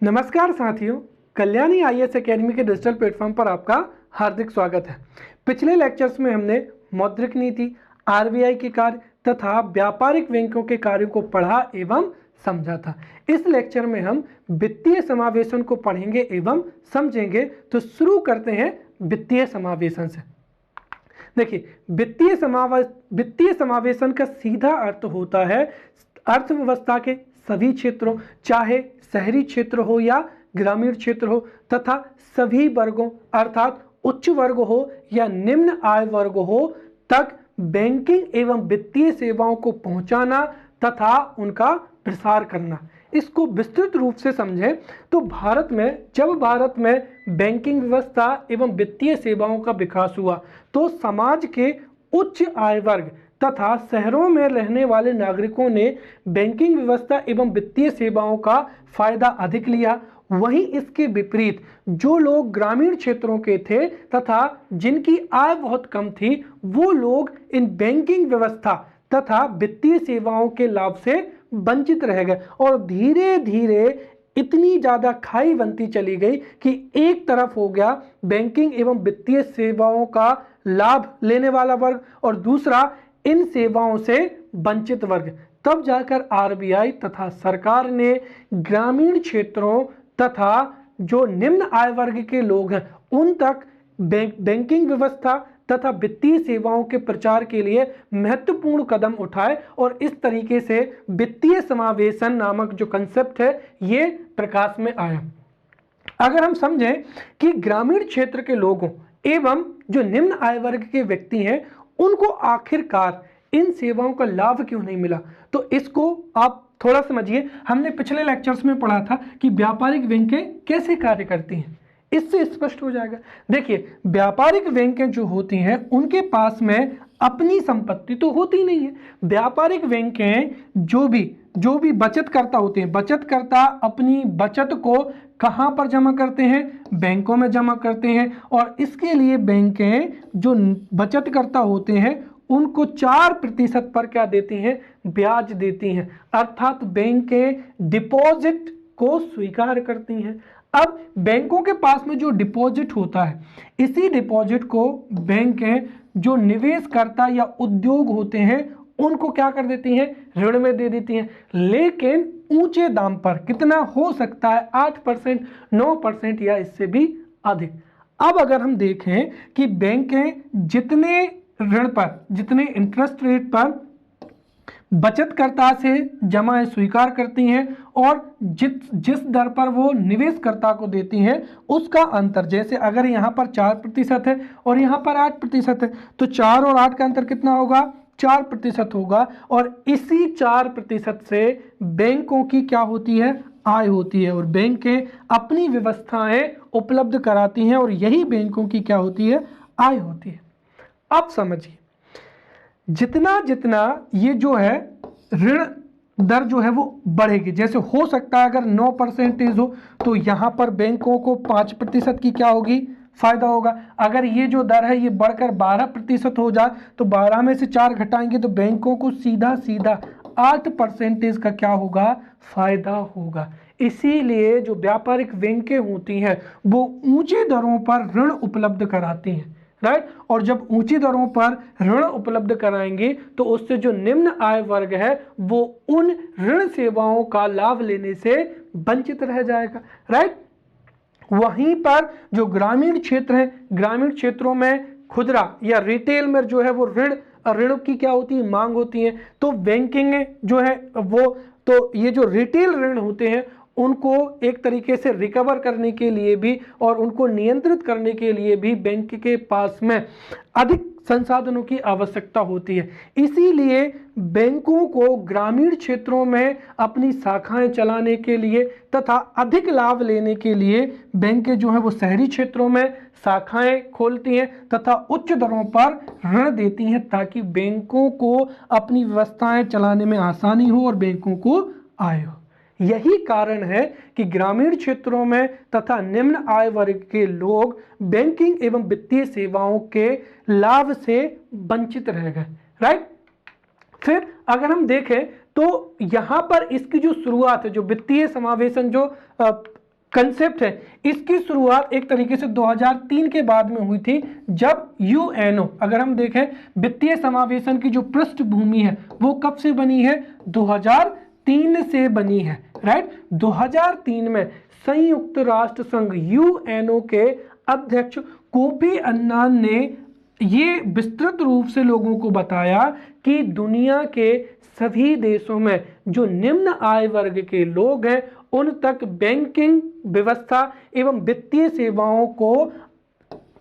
नमस्कार साथियों, Kalyani IAS academy के डिजिटल प्लेटफॉर्म पर आपका हार्दिक स्वागत है। पिछले लेक्चर्स में हमने मौद्रिक नीति, आरबीआई के कार्य तथा व्यापारिक बैंकों के कार्यों को पढ़ा एवं समझा था। इस लेक्चर में हम वित्तीय समावेशन को पढ़ेंगे एवं समझेंगे। तो शुरू करते हैं वित्तीय समावेशन से। देखिए, वित्तीय समावेशन का सीधा अर्थ होता है अर्थव्यवस्था के सभी क्षेत्रों, चाहे शहरी क्षेत्र हो या ग्रामीण क्षेत्र हो, तथा सभी वर्गों अर्थात उच्च वर्ग हो या निम्न आय वर्ग हो तक बैंकिंग एवं वित्तीय सेवाओं को पहुंचाना तथा उनका प्रसार करना। इसको विस्तृत रूप से समझें तो जब भारत में बैंकिंग व्यवस्था एवं वित्तीय सेवाओं का विकास हुआ तो समाज के उच्च आय वर्ग तथा शहरों में रहने वाले नागरिकों ने बैंकिंग व्यवस्था एवं वित्तीय सेवाओं का फायदा अधिक लिया। वहीं इसके विपरीत जो लोग ग्रामीण क्षेत्रों के थे तथा जिनकी आय बहुत कम थी, वो लोग इन बैंकिंग व्यवस्था तथा वित्तीय सेवाओं के लाभ से वंचित रह गए और धीरे धीरे इतनी ज़्यादा खाई बनती चली गई कि एक तरफ हो गया बैंकिंग एवं वित्तीय सेवाओं का लाभ लेने वाला वर्ग और दूसरा इन सेवाओं से वंचित वर्ग। तब जाकर आरबीआई तथा सरकार ने ग्रामीण क्षेत्रों तथा जो निम्न आय वर्ग के लोग हैं उन तक बैंकिंग व्यवस्था तथा वित्तीय सेवाओं के प्रचार के लिए महत्वपूर्ण कदम उठाए और इस तरीके से वित्तीय समावेशन नामक जो कंसेप्ट है ये प्रकाश में आया। अगर हम समझें कि ग्रामीण क्षेत्र के लोगों एवं जो निम्न आय वर्ग के व्यक्ति हैं उनको आखिरकार इन सेवाओं का लाभ क्यों नहीं मिला, तो इसको आप थोड़ा समझिए। हमने पिछले लेक्चर्स में पढ़ा था कि व्यापारिक बैंकें कैसे कार्य करती हैं, इससे स्पष्ट हो जाएगा। देखिए, व्यापारिक बैंकें जो होती हैं उनके पास में अपनी संपत्ति तो होती नहीं है। व्यापारिक बैंकें जो भी बचतकर्ता होते हैं, बचतकर्ता अपनी बचत को कहां पर जमा करते हैं? बैंकों में जमा करते हैं और इसके लिए बैंकें जो बचतकर्ता होते हैं उनको 4% पर क्या देती हैं? ब्याज देती हैं, अर्थात बैंकें डिपॉजिट को स्वीकार करती हैं। अब बैंकों के पास में जो डिपॉजिट होता है, इसी डिपॉजिट को बैंकें जो निवेशकर्ता या उद्योग होते हैं उनको क्या कर देती हैं? ऋण में दे देती हैं, लेकिन ऊंचे दाम पर। कितना हो सकता है? 8%, 9% या इससे भी अधिक। अब अगर हम देखें कि बैंकें जितने ऋण पर, जितने इंटरेस्ट रेट पर बचतकर्ता से जमा स्वीकार करती हैं और जिस दर पर वो निवेशकर्ता को देती हैं उसका अंतर, जैसे अगर यहाँ पर 4% है और यहाँ पर 8% है तो 4 और 8 का अंतर कितना होगा? 4% होगा। और इसी 4% से बैंकों की क्या होती है? आय होती है और बैंकें अपनी व्यवस्थाएं उपलब्ध कराती हैं और यही बैंकों की क्या होती है? आय होती है। अब समझिए, जितना जितना ये जो है ऋण दर जो है वो बढ़ेगी, जैसे हो सकता है अगर 9% हो तो यहाँ पर बैंकों को 5% की क्या होगी? फायदा होगा। अगर ये जो दर है ये बढ़कर 12% हो जाए तो 12 में से 4 घटाएंगे तो बैंकों को सीधा सीधा 8% का क्या होगा? फायदा होगा। इसीलिए जो व्यापारिक बैंकें होती हैं वो ऊंचे दरों पर ऋण उपलब्ध कराती हैं, राइट। और जब ऊंची दरों पर ऋण उपलब्ध कराएंगे तो उससे जो निम्न आय वर्ग है वो उन ऋण सेवाओं का लाभ लेने से वंचित रह जाएगा, राइट। वहीं पर जो ग्रामीण क्षेत्र है, ग्रामीण क्षेत्रों में खुदरा या रिटेल में जो है वो ऋण की क्या होती है? मांग होती है। तो बैंकिंग जो है वो, तो ये जो रिटेल ऋण होते हैं उनको एक तरीके से रिकवर करने के लिए भी और उनको नियंत्रित करने के लिए भी बैंक के पास में अधिक संसाधनों की आवश्यकता होती है। इसीलिए बैंकों को ग्रामीण क्षेत्रों में अपनी शाखाएं चलाने के लिए तथा अधिक लाभ लेने के लिए बैंकें जो है वो शहरी क्षेत्रों में शाखाएं खोलती हैं तथा उच्च दरों पर ऋण देती हैं ताकि बैंकों को अपनी व्यवस्थाएं चलाने में आसानी हो और बैंकों को आय हो। यही कारण है कि ग्रामीण क्षेत्रों में तथा निम्न आय वर्ग के लोग बैंकिंग एवं वित्तीय सेवाओं के लाभ से वंचित रह गए, राइट। फिर अगर हम देखें तो यहां पर इसकी जो शुरुआत है, जो वित्तीय समावेशन जो कंसेप्ट है, इसकी शुरुआत एक तरीके से 2003 के बाद में हुई थी, जब यूएनओ, अगर हम देखें वित्तीय समावेशन की जो पृष्ठभूमि है वो कब से बनी है, 2003 से बनी है, राइट। 2003 में संयुक्त राष्ट्र संघ यूएनओ के अध्यक्ष कोफी अन्नान ने ये विस्तृत रूप से लोगों को बताया कि दुनिया के सभी देशों में जो निम्न आय वर्ग के लोग हैं उन तक बैंकिंग व्यवस्था एवं वित्तीय सेवाओं को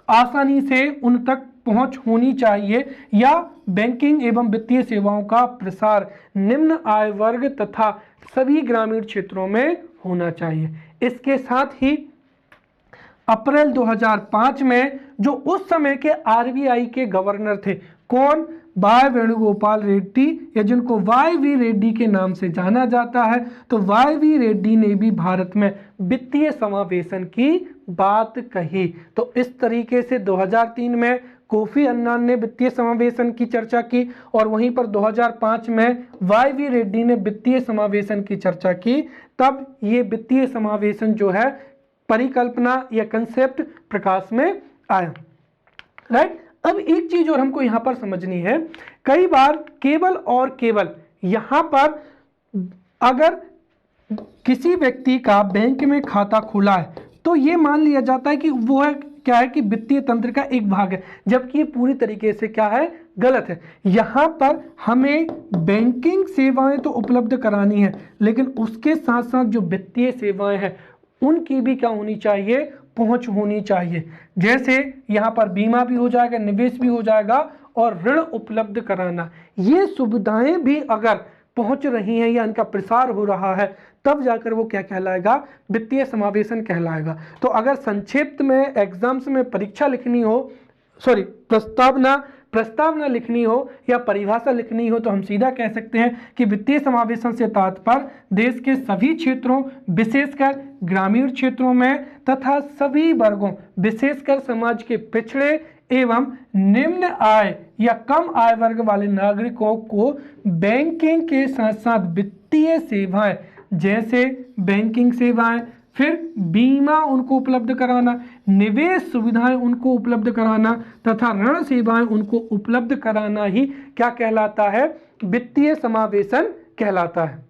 आसानी से उन तक पहुंच होनी चाहिए, या बैंकिंग एवं वित्तीय सेवाओं का प्रसार निम्न आय वर्ग तथा सभी ग्रामीण क्षेत्रों में होना चाहिए। इसके साथ ही अप्रैल 2005 में जो उस समय के आरबीआई के गवर्नर थे, कौन, वाई वेणुगोपाल रेड्डी, या जिनको वाई वी रेड्डी के नाम से जाना जाता है, तो वाई वी रेड्डी ने भी भारत में वित्तीय समावेशन की बात कही। तो इस तरीके से 2003 में कोफी अन्नान ने वित्तीय समावेशन की चर्चा की, और वहीं पर 2005 में वाई वी रेड्डी ने वित्तीय समावेशन की चर्चा की। तब ये वित्तीय समावेशन जो है परिकल्पना या कंसेप्ट प्रकाश में आया, राइट। अब एक चीज और हमको यहां पर समझनी है, कई बार केवल और केवल यहां पर अगर किसी व्यक्ति का बैंक में खाता खुला है तो ये मान लिया जाता है कि वो है क्या है कि वित्तीय तंत्र का एक भाग है, जबकि ये पूरी तरीके से क्या है, गलत है। यहां पर हमें बैंकिंग सेवाएं तो उपलब्ध करानी है, लेकिन उसके साथ साथ जो वित्तीय सेवाएं हैं उनकी भी क्या होनी चाहिए, पहुंच होनी चाहिए। जैसे यहां पर बीमा भी हो जाएगा, निवेश भी हो जाएगा, और ऋण उपलब्ध कराना, ये सुविधाएं भी अगर पहुंच रही हैं या इनका प्रसार हो रहा है, तब जाकर वो क्या कहलाएगा, वित्तीय समावेशन कहलाएगा। तो अगर संक्षिप्त में एग्जाम्स में परीक्षा लिखनी हो, सॉरी प्रस्तावना लिखनी हो या परिभाषा लिखनी हो, तो हम सीधा कह सकते हैं कि वित्तीय समावेशन से तात्पर्य देश के सभी क्षेत्रों, विशेषकर ग्रामीण क्षेत्रों में तथा सभी वर्गों, विशेषकर समाज के पिछड़े एवं निम्न आय या कम आय वर्ग वाले नागरिकों को बैंकिंग के साथ साथ वित्तीय सेवाएं, जैसे बैंकिंग सेवाएं, फिर बीमा उनको उपलब्ध कराना, निवेश सुविधाएं उनको उपलब्ध कराना तथा ऋण सेवाएं उनको उपलब्ध कराना ही क्या कहलाता है, वित्तीय समावेशन कहलाता है,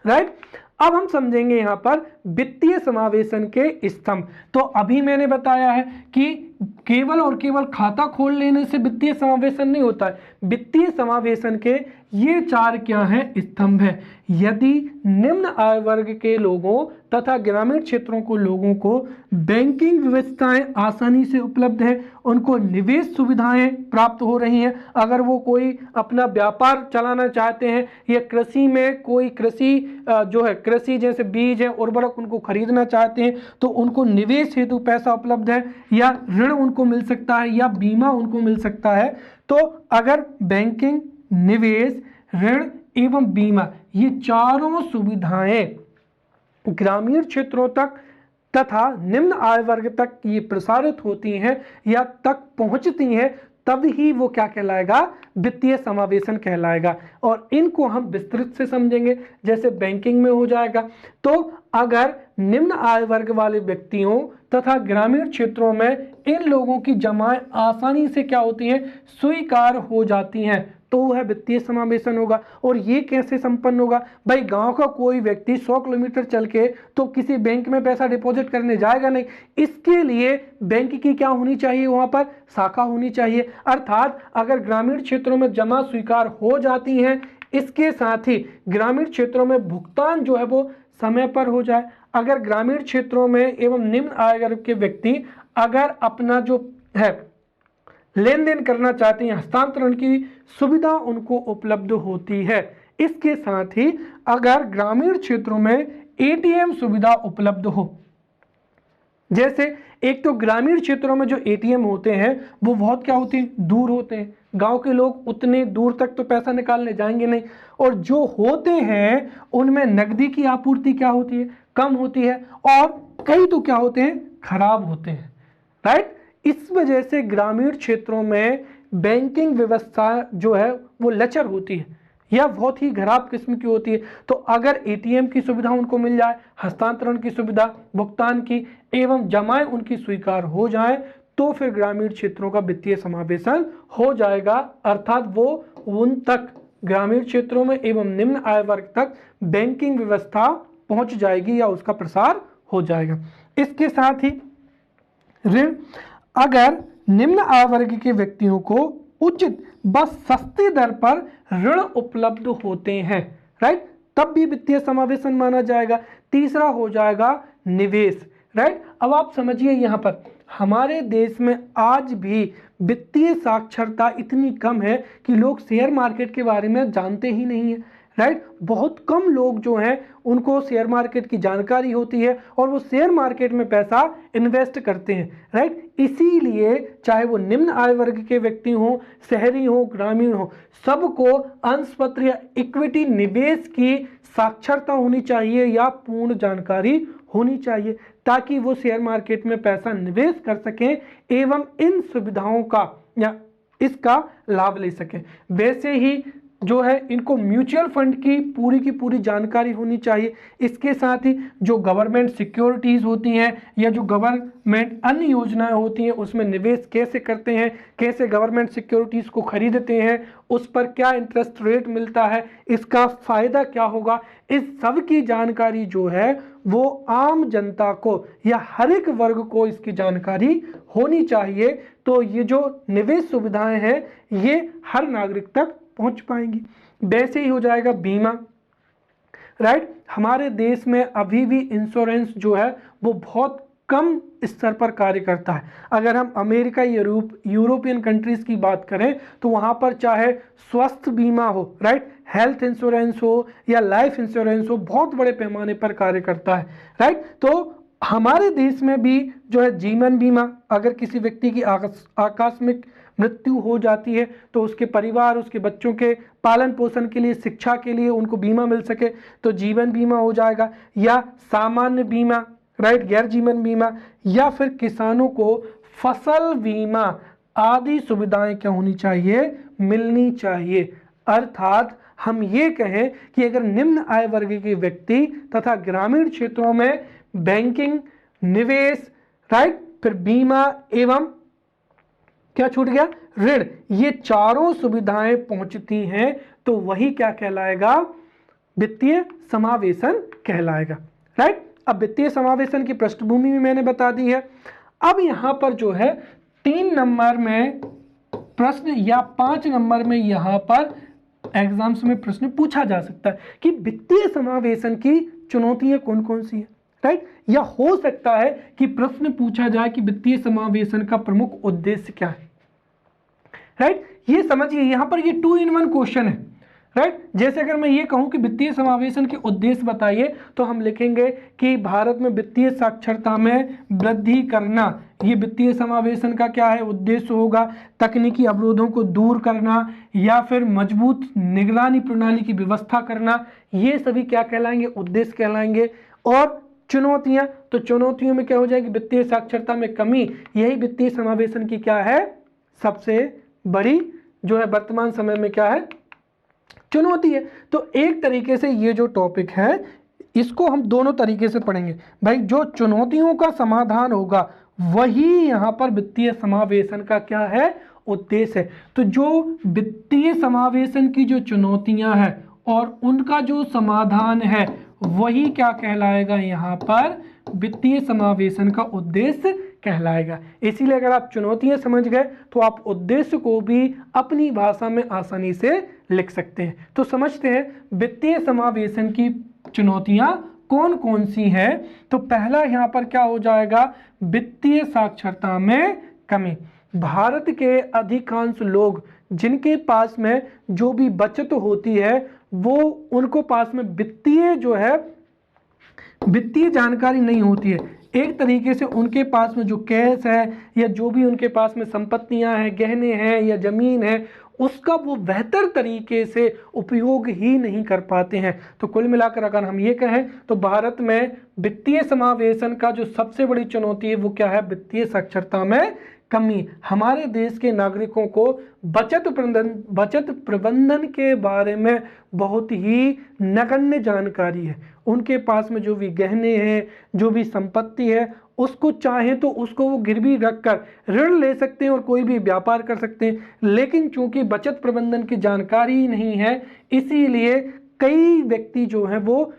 राइट। अब हम समझेंगे यहां पर वित्तीय समावेशन के स्तंभ। तो अभी मैंने बताया है कि केवल और केवल खाता खोल लेने से वित्तीय समावेशन नहीं होता है। वित्तीय समावेशन के ये चार क्या हैं, स्तंभ हैं। यदि निम्न आय वर्ग के लोगों तथा ग्रामीण क्षेत्रों को लोगों को बैंकिंग व्यवस्थाएं आसानी से उपलब्ध है, उनको निवेश सुविधाएं प्राप्त हो रही हैं, अगर वो कोई अपना व्यापार चलाना चाहते हैं या कृषि में कोई कृषि जैसे बीज है, उर्वरक उनको खरीदना चाहते हैं, तो उनको निवेश हेतु पैसा उपलब्ध है, या ऋण उनको मिल सकता है, या बीमा उनको मिल सकता है। तो अगर बैंकिंग, निवेश, ऋण एवं बीमा, ये चारों सुविधाएं ग्रामीण क्षेत्रों तक तथा निम्न आय वर्ग तक ये प्रसारित होती हैं या तक पहुंचती हैं, तब ही वो क्या कहलाएगा, वित्तीय समावेशन कहलाएगा। और इनको हम विस्तृत से समझेंगे, जैसे बैंकिंग में हो जाएगा। तो अगर निम्न आय वर्ग वाले व्यक्तियों तथा ग्रामीण क्षेत्रों में इन लोगों की जमाएं आसानी से क्या होती हैं, स्वीकार हो जाती हैं, तो वह वित्तीय समावेशन होगा। और ये कैसे संपन्न होगा, भाई गांव का कोई व्यक्ति 100 किलोमीटर चल के तो किसी बैंक में पैसा डिपॉजिट करने जाएगा नहीं। इसके लिए बैंक की क्या होनी चाहिए, वहां पर शाखा होनी चाहिए। अर्थात अगर ग्रामीण क्षेत्रों में जमा स्वीकार हो जाती हैं, इसके साथ ही ग्रामीण क्षेत्रों में भुगतान जो है वो समय पर हो जाए। अगर ग्रामीण क्षेत्रों में एवं निम्न आय वर्ग के व्यक्ति अगर अपना जो है लेन देन करना चाहते हैं, हस्तांतरण की सुविधा उनको उपलब्ध होती है। इसके साथ ही अगर ग्रामीण क्षेत्रों में एटीएम सुविधा उपलब्ध हो, जैसे एक तो ग्रामीण क्षेत्रों में जो एटीएम होते हैं वो बहुत क्या होते हैं, दूर होते हैं। गांव के लोग उतने दूर तक तो पैसा निकालने जाएंगे नहीं, और जो होते हैं उनमें नकदी की आपूर्ति क्या होती है, कम होती है, और कई तो क्या होते हैं, खराब होते हैं, राइट। इस वजह से ग्रामीण क्षेत्रों में बैंकिंग व्यवस्था जो है वो लचर होती है, या बहुत ही खराब किस्म की होती है। तो अगर एटीएम की सुविधा उनको मिल जाए, हस्तांतरण की सुविधा, भुगतान की एवं जमाएं उनकी स्वीकार हो जाए, तो फिर ग्रामीण क्षेत्रों का वित्तीय समावेशन हो जाएगा, अर्थात वो उन तक ग्रामीण क्षेत्रों में एवं निम्न आय वर्ग तक बैंकिंग व्यवस्था पहुंच जाएगी या उसका प्रसार हो जाएगा। इसके साथ ही ऋण, अगर निम्न आय वर्ग के व्यक्तियों को उचित व सस्ती दर पर ऋण उपलब्ध होते हैं, राइट, तब भी वित्तीय समावेशन माना जाएगा। तीसरा हो जाएगा निवेश, राइट। अब आप समझिए यहाँ पर हमारे देश में आज भी वित्तीय साक्षरता इतनी कम है कि लोग शेयर मार्केट के बारे में जानते ही नहीं है, राइट। बहुत कम लोग जो हैं उनको शेयर मार्केट की जानकारी होती है और वो शेयर मार्केट में पैसा इन्वेस्ट करते हैं, राइट। इसीलिए चाहे वो निम्न आय वर्ग के व्यक्ति हो, शहरी हो, ग्रामीण हो, सबको अंशपत्र या इक्विटी निवेश की साक्षरता होनी चाहिए या पूर्ण जानकारी होनी चाहिए, ताकि वो शेयर मार्केट में पैसा निवेश कर सकें एवं इन सुविधाओं का या इसका लाभ ले सकें। वैसे ही जो है इनको म्यूचुअल फंड की पूरी जानकारी होनी चाहिए। इसके साथ ही जो गवर्नमेंट सिक्योरिटीज होती हैं या जो गवर्नमेंट अन्य योजनाएं होती हैं उसमें निवेश कैसे करते हैं, कैसे गवर्नमेंट सिक्योरिटीज को खरीदते हैं, उस पर क्या इंटरेस्ट रेट मिलता है, इसका फायदा क्या होगा, इस सब की जानकारी जो है वो आम जनता को या हर एक वर्ग को इसकी जानकारी होनी चाहिए। तो ये जो निवेश सुविधाएं हैं ये हर नागरिक तक पहुंच पाएंगी। वैसे ही हो जाएगा बीमा, राइट। हमारे देश में अभी भी इंश्योरेंस जो है वो बहुत कम स्तर पर कार्य करता है। अगर हम अमेरिका, यूरोपियन कंट्रीज की बात करें तो वहां पर चाहे स्वास्थ्य बीमा हो, राइट, हेल्थ इंश्योरेंस हो या लाइफ इंश्योरेंस हो, बहुत बड़े पैमाने पर कार्य करता है, राइट। तो हमारे देश में भी जो है जीवन बीमा, अगर किसी व्यक्ति की आकस्मिक मृत्यु हो जाती है तो उसके परिवार, उसके बच्चों के पालन पोषण के लिए, शिक्षा के लिए उनको बीमा मिल सके तो जीवन बीमा हो जाएगा, या सामान्य बीमा, राइट, गैर जीवन बीमा, या फिर किसानों को फसल बीमा आदि सुविधाएं क्या होनी चाहिए, मिलनी चाहिए। अर्थात हम ये कहें कि अगर निम्न आय वर्ग के व्यक्ति तथा ग्रामीण क्षेत्रों में बैंकिंग, निवेश, राइट, फिर बीमा एवं क्या छूट गया, ऋण, ये चारों सुविधाएं पहुंचती हैं तो वही क्या कहलाएगा, वित्तीय समावेशन कहलाएगा, राइट। अब वित्तीय समावेशन की पृष्ठभूमि भी मैंने बता दी है। अब यहां पर जो है 3 नंबर में प्रश्न या 5 नंबर में यहां पर एग्जाम्स में प्रश्न पूछा जा सकता है कि वित्तीय समावेशन की चुनौतियां कौन कौन सी है, राइट। या हो सकता है कि प्रश्न पूछा जाए कि वित्तीय समावेशन का प्रमुख उद्देश्य क्या है, राइट। ये समझिए यहां पर ये 2 in 1 क्वेश्चन है, राइट। जैसे अगर मैं ये कहूं कि वित्तीय समावेशन के उद्देश्य बताइए तो हम लिखेंगे कि भारत में वित्तीय साक्षरता में वृद्धि करना, ये वित्तीय समावेशन का क्या है, उद्देश्य होगा। तकनीकी अवरोधों को दूर करना या फिर मजबूत निगरानी प्रणाली की व्यवस्था करना, ये सभी क्या कहलाएंगे, उद्देश्य कहलाएंगे। और चुनौतियां, तो चुनौतियों में क्या हो जाएगी, वित्तीय साक्षरता में कमी, यही वित्तीय समावेशन की क्या है, सबसे बड़ी जो है वर्तमान समय में क्या है, चुनौती है। तो एक तरीके से ये जो टॉपिक है इसको हम दोनों तरीके से पढ़ेंगे भाई। जो चुनौतियों का समाधान होगा वही यहाँ पर वित्तीय समावेशन का क्या है, उद्देश्य है। तो जो वित्तीय समावेशन की जो चुनौतियां हैं और उनका जो समाधान है वही क्या कहलाएगा, यहाँ पर वित्तीय समावेशन का उद्देश्य कहलाएगा। इसीलिए अगर आप चुनौतियां समझ गए तो आप उद्देश्य को भी अपनी भाषा में आसानी से लिख सकते हैं। तो समझते हैं वित्तीय समावेशन की चुनौतियां कौन कौन सी हैं। तो पहला यहां पर क्या हो जाएगा, वित्तीय साक्षरता में कमी। भारत के अधिकांश लोग जिनके पास में जो भी बचत होती है वो उनको पास में वित्तीय जो है वित्तीय जानकारी नहीं होती है। एक तरीके से उनके पास में जो कैश है या जो भी उनके पास में संपत्तियां हैं, गहने हैं या जमीन है, उसका वो बेहतर तरीके से उपयोग ही नहीं कर पाते हैं। तो कुल मिलाकर अगर हम ये कहें तो भारत में वित्तीय समावेशन का जो सबसे बड़ी चुनौती है वो क्या है, वित्तीय साक्षरता में कमी। हमारे देश के नागरिकों को बचत प्रबंधन के बारे में बहुत ही नगण्य जानकारी है। उनके पास में जो भी गहने हैं, जो भी संपत्ति है, उसको चाहे तो उसको वो गिरवी रखकर ऋण ले सकते हैं और कोई भी व्यापार कर सकते हैं, लेकिन चूंकि बचत प्रबंधन की जानकारी ही नहीं है, इसीलिए कई व्यक्ति जो हैं वो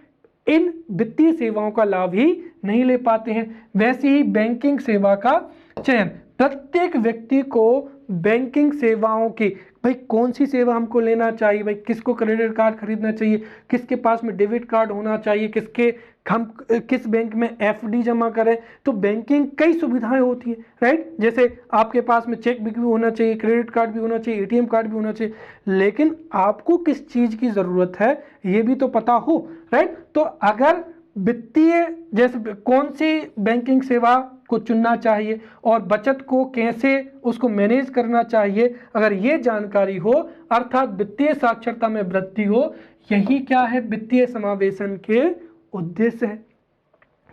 इन वित्तीय सेवाओं का लाभ ही नहीं ले पाते हैं। वैसे ही बैंकिंग सेवा का चयन, प्रत्येक व्यक्ति को बैंकिंग सेवाओं की, भाई कौन सी सेवा हमको लेना चाहिए, भाई किसको क्रेडिट कार्ड खरीदना चाहिए, किसके पास में डेबिट कार्ड होना चाहिए, हम किस बैंक में एफडी जमा करें, तो बैंकिंग कई सुविधाएं होती है, राइट। जैसे आपके पास में चेक बुक भी होना चाहिए, क्रेडिट कार्ड भी होना चाहिए, एटीएम कार्ड भी होना चाहिए, लेकिन आपको किस चीज़ की ज़रूरत है ये भी तो पता हो, राइट। तो अगर वित्तीय जैसे कौन सी बैंकिंग सेवा को चुनना चाहिए और बचत को कैसे उसको मैनेज करना चाहिए, अगर ये जानकारी हो, अर्थात वित्तीय साक्षरता में वृद्धि हो, यही क्या है वित्तीय समावेशन के उद्देश्य है।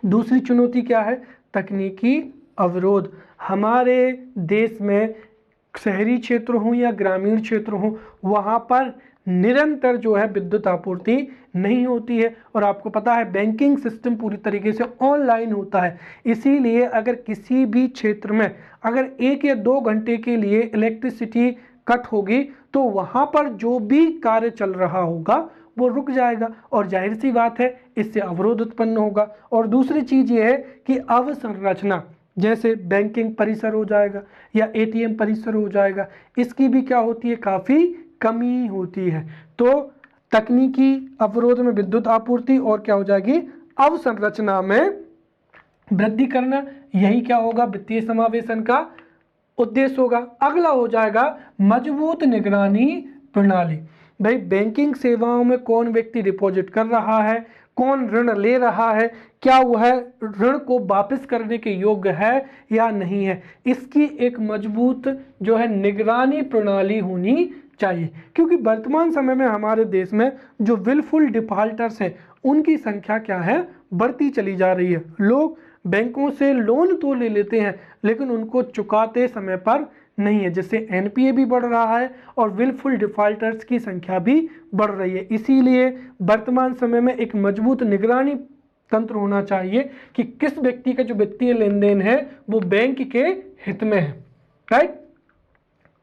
दूसरी चुनौती क्या है, तकनीकी अवरोध। हमारे देश में शहरी क्षेत्र हो या ग्रामीण क्षेत्र हो, वहाँ पर निरंतर जो है विद्युत आपूर्ति नहीं होती है, और आपको पता है बैंकिंग सिस्टम पूरी तरीके से ऑनलाइन होता है। इसीलिए अगर किसी भी क्षेत्र में अगर 1 या 2 घंटे के लिए इलेक्ट्रिसिटी कट होगी तो वहाँ पर जो भी कार्य चल रहा होगा वो रुक जाएगा, और जाहिर सी बात है इससे अवरोध उत्पन्न होगा। और दूसरी चीज़ ये है कि अवसंरचना, जैसे बैंकिंग परिसर हो जाएगा या एटीएम परिसर हो जाएगा, इसकी भी क्या होती है, काफ़ी कमी होती है। तो तकनीकी अवरोध में विद्युत आपूर्ति और क्या हो जाएगी, अवसंरचना में वृद्धि करना, यही क्या होगा वित्तीय समावेशन का उद्देश्य होगा। अगला हो जाएगा मजबूत निगरानी प्रणाली। भाई बैंकिंग सेवाओं में कौन व्यक्ति डिपॉजिट कर रहा है, कौन ऋण ले रहा है, क्या वह ऋण को वापस करने के योग्य है या नहीं है, इसकी एक मजबूत जो है निगरानी प्रणाली होनी चाहिए। क्योंकि वर्तमान समय में हमारे देश में जो विलफुल डिफॉल्टर्स हैं उनकी संख्या क्या है, बढ़ती चली जा रही है। लोग बैंकों से लोन तो ले लेते हैं लेकिन उनको चुकाते समय पर नहीं है, जिससे एनपीए भी बढ़ रहा है और विलफुल डिफॉल्टर्स की संख्या भी बढ़ रही है। इसीलिए वर्तमान समय में एक मजबूत निगरानी तंत्र होना चाहिए कि किस व्यक्ति का जो वित्तीय लेन देन है वो बैंक के हित में है, राइट।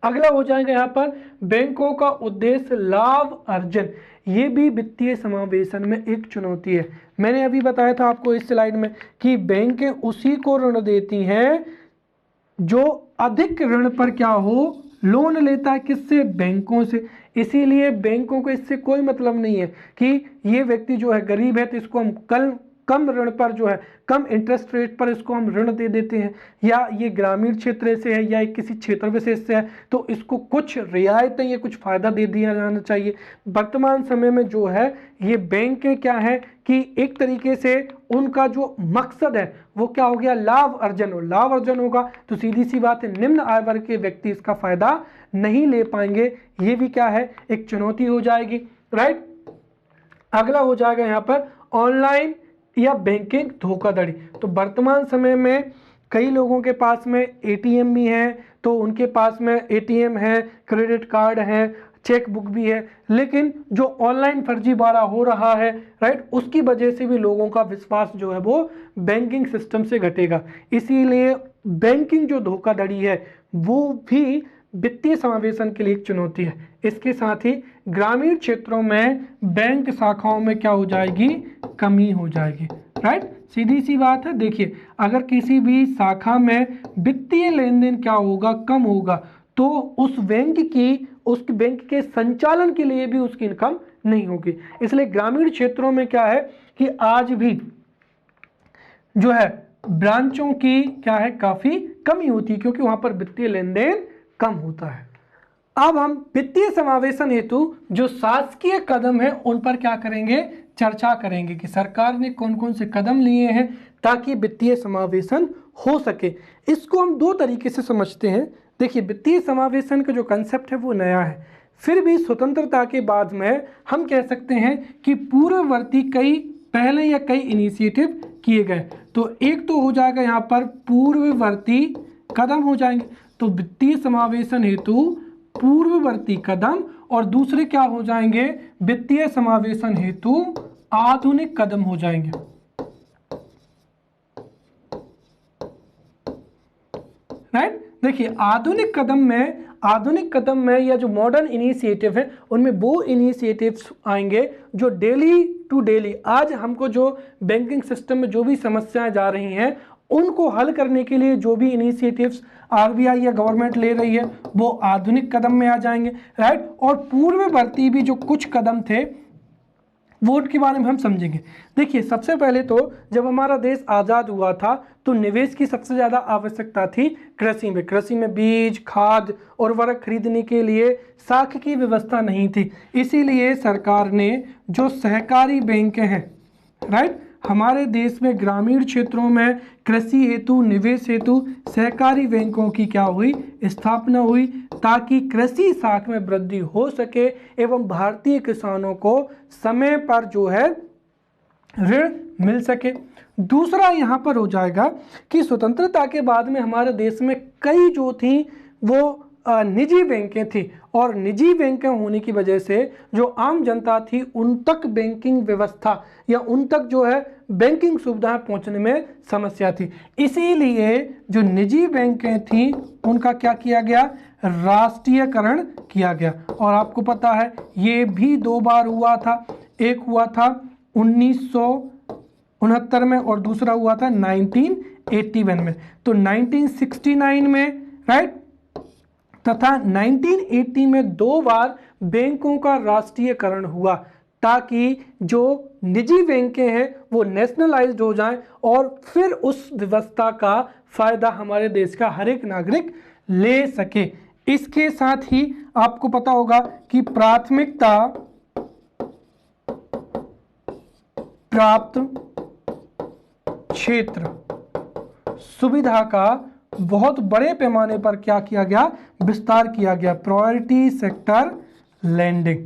अगला हो जाएगा यहाँ पर बैंकों का उद्देश्य लाभ अर्जन। ये भी वित्तीय समावेशन में एक चुनौती है। मैंने अभी बताया था आपको इस स्लाइड में कि बैंकें उसी को ऋण देती हैं जो अधिक ऋण पर क्या हो, लोन लेता है, किससे, बैंकों से। इसीलिए बैंकों को इससे कोई मतलब नहीं है कि ये व्यक्ति जो है गरीब है तो इसको हम कम ऋण पर जो है कम इंटरेस्ट रेट पर इसको हम ऋण दे देते हैं, या ये ग्रामीण क्षेत्र से है या किसी क्षेत्र विशेष से है तो इसको कुछ रियायतें या कुछ फ़ायदा दे दिया जाना चाहिए। वर्तमान समय में जो है ये बैंकें क्या है कि एक तरीके से उनका जो मकसद है वो क्या हो गया, लाभ अर्जन हो। लाभ अर्जन होगा तो सीधी सी बात है निम्न आय वर्ग के व्यक्ति इसका फ़ायदा नहीं ले पाएंगे, ये भी क्या है एक चुनौती हो जाएगी, राइट। अगला हो जाएगा यहाँ पर ऑनलाइन या बैंकिंग धोखाधड़ी। तो वर्तमान समय में कई लोगों के पास में एटीएम भी है, तो उनके पास में एटीएम है, क्रेडिट कार्ड है, चेक बुक भी है, लेकिन जो ऑनलाइन फर्जीवाड़ा हो रहा है, राइट, उसकी वजह से भी लोगों का विश्वास जो है वो बैंकिंग सिस्टम से घटेगा। इसीलिए बैंकिंग जो धोखाधड़ी है वो भी वित्तीय समावेशन के लिए एक चुनौती है। इसके साथ ही ग्रामीण क्षेत्रों में बैंक शाखाओं में क्या हो जाएगी, कमी हो जाएगी, राइट। सीधी सी बात है, देखिए अगर किसी भी शाखा में वित्तीय लेन देन क्या होगा, कम होगा, तो उस बैंक के संचालन के लिए भी उसकी इनकम नहीं होगी। इसलिए ग्रामीण क्षेत्रों में क्या है कि आज भी जो है ब्रांचों की क्या है काफ़ी कमी होती है, क्योंकि वहाँ पर वित्तीय लेन देन कम होता है। अब हम वित्तीय समावेशन हेतु जो शासकीय कदम है उन पर क्या करेंगे, चर्चा करेंगे कि सरकार ने कौन कौन से कदम लिए हैं ताकि वित्तीय समावेशन हो सके। इसको हम 2 तरीके से समझते हैं। देखिए वित्तीय समावेशन का जो कंसेप्ट है वो नया है, फिर भी स्वतंत्रता के बाद में हम कह सकते हैं कि पूर्ववर्ती कई पहले या कई इनिशिएटिव किए गए। तो एक तो हो जाएगा यहाँ पर पूर्ववर्ती कदम हो जाएंगे। तो वित्तीय समावेशन हेतु पूर्ववर्ती कदम और दूसरे क्या हो जाएंगे, वित्तीय समावेशन हेतु आधुनिक कदम हो जाएंगे। राइट, देखिए आधुनिक कदम में या जो मॉडर्न इनिशिएटिव है उनमें वो इनिशिएटिव्स आएंगे जो डेली टू डेली आज हमको जो बैंकिंग सिस्टम में जो भी समस्याएं जा रही हैं उनको हल करने के लिए जो भी इनिशिएटिव्स आरबीआई या गवर्नमेंट ले रही है वो आधुनिक कदम में आ जाएंगे। राइट, और पूर्ववर्ती भी जो कुछ कदम थे वो उनके बारे में हम समझेंगे। देखिए, सबसे पहले तो जब हमारा देश आज़ाद हुआ था तो निवेश की सबसे ज़्यादा आवश्यकता थी कृषि में बीज, खाद और उर्वरक खरीदने के लिए साख की व्यवस्था नहीं थी। इसीलिए सरकार ने जो सहकारी बैंक हैं, राइट, हमारे देश में ग्रामीण क्षेत्रों में कृषि हेतु, निवेश हेतु सहकारी बैंकों की क्या हुई, स्थापना हुई, ताकि कृषि शाख में वृद्धि हो सके एवं भारतीय किसानों को समय पर जो है ऋण मिल सके। दूसरा यहाँ पर हो जाएगा कि स्वतंत्रता के बाद में हमारे देश में कई जो थी वो निजी बैंकें थी और निजी बैंकें होने की वजह से जो आम जनता थी उन तक बैंकिंग व्यवस्था या उन तक जो है बैंकिंग सुविधाएं पहुंचने में समस्या थी। इसीलिए जो निजी बैंकें थी उनका क्या किया गया, राष्ट्रीयकरण किया गया। और आपको पता है ये भी 2 बार हुआ था, एक हुआ था 1969 में और दूसरा हुआ था 1981 में। तो 1969 में, राइट, तथा 1980 में 2 बार बैंकों का राष्ट्रीयकरण हुआ ताकि जो निजी बैंकें हैं वो नेशनलाइज्ड हो जाएं और फिर उस व्यवस्था का फायदा हमारे देश का हर एक नागरिक ले सके। इसके साथ ही आपको पता होगा कि प्राथमिकता प्राप्त क्षेत्र सुविधा का बहुत बड़े पैमाने पर क्या किया गया, विस्तार किया गया, प्रायोरिटी सेक्टर लैंडिंग।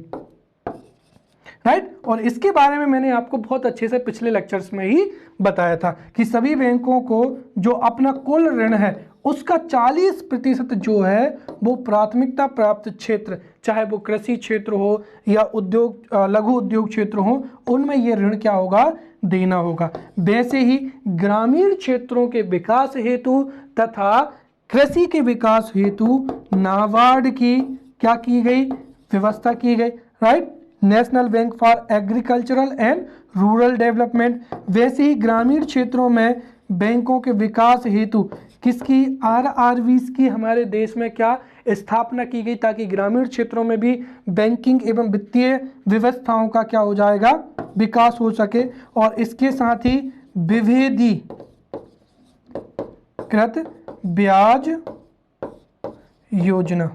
राइट, और इसके बारे में मैंने आपको बहुत अच्छे से पिछले लेक्चर्स में ही बताया था कि सभी बैंकों को जो अपना कुल ऋण है उसका 40% जो है वो प्राथमिकता प्राप्त क्षेत्र, चाहे वो कृषि क्षेत्र हो या उद्योग, लघु उद्योग क्षेत्र हो, उनमें ये ऋण क्या होगा, देना होगा। वैसे ही ग्रामीण क्षेत्रों के विकास हेतु तथा कृषि के विकास हेतु नाबार्ड की क्या की गई, व्यवस्था की गई। Right, national bank for agricultural and rural development. वैसे ही ग्रामीण क्षेत्रों में बैंकों के विकास हेतु किसकी, आरआरबीज की हमारे देश में क्या स्थापना की गई ताकि ग्रामीण क्षेत्रों में भी बैंकिंग एवं वित्तीय व्यवस्थाओं का क्या हो जाएगा, विकास हो सके। और इसके साथ ही विभेदीकृत ब्याज योजना।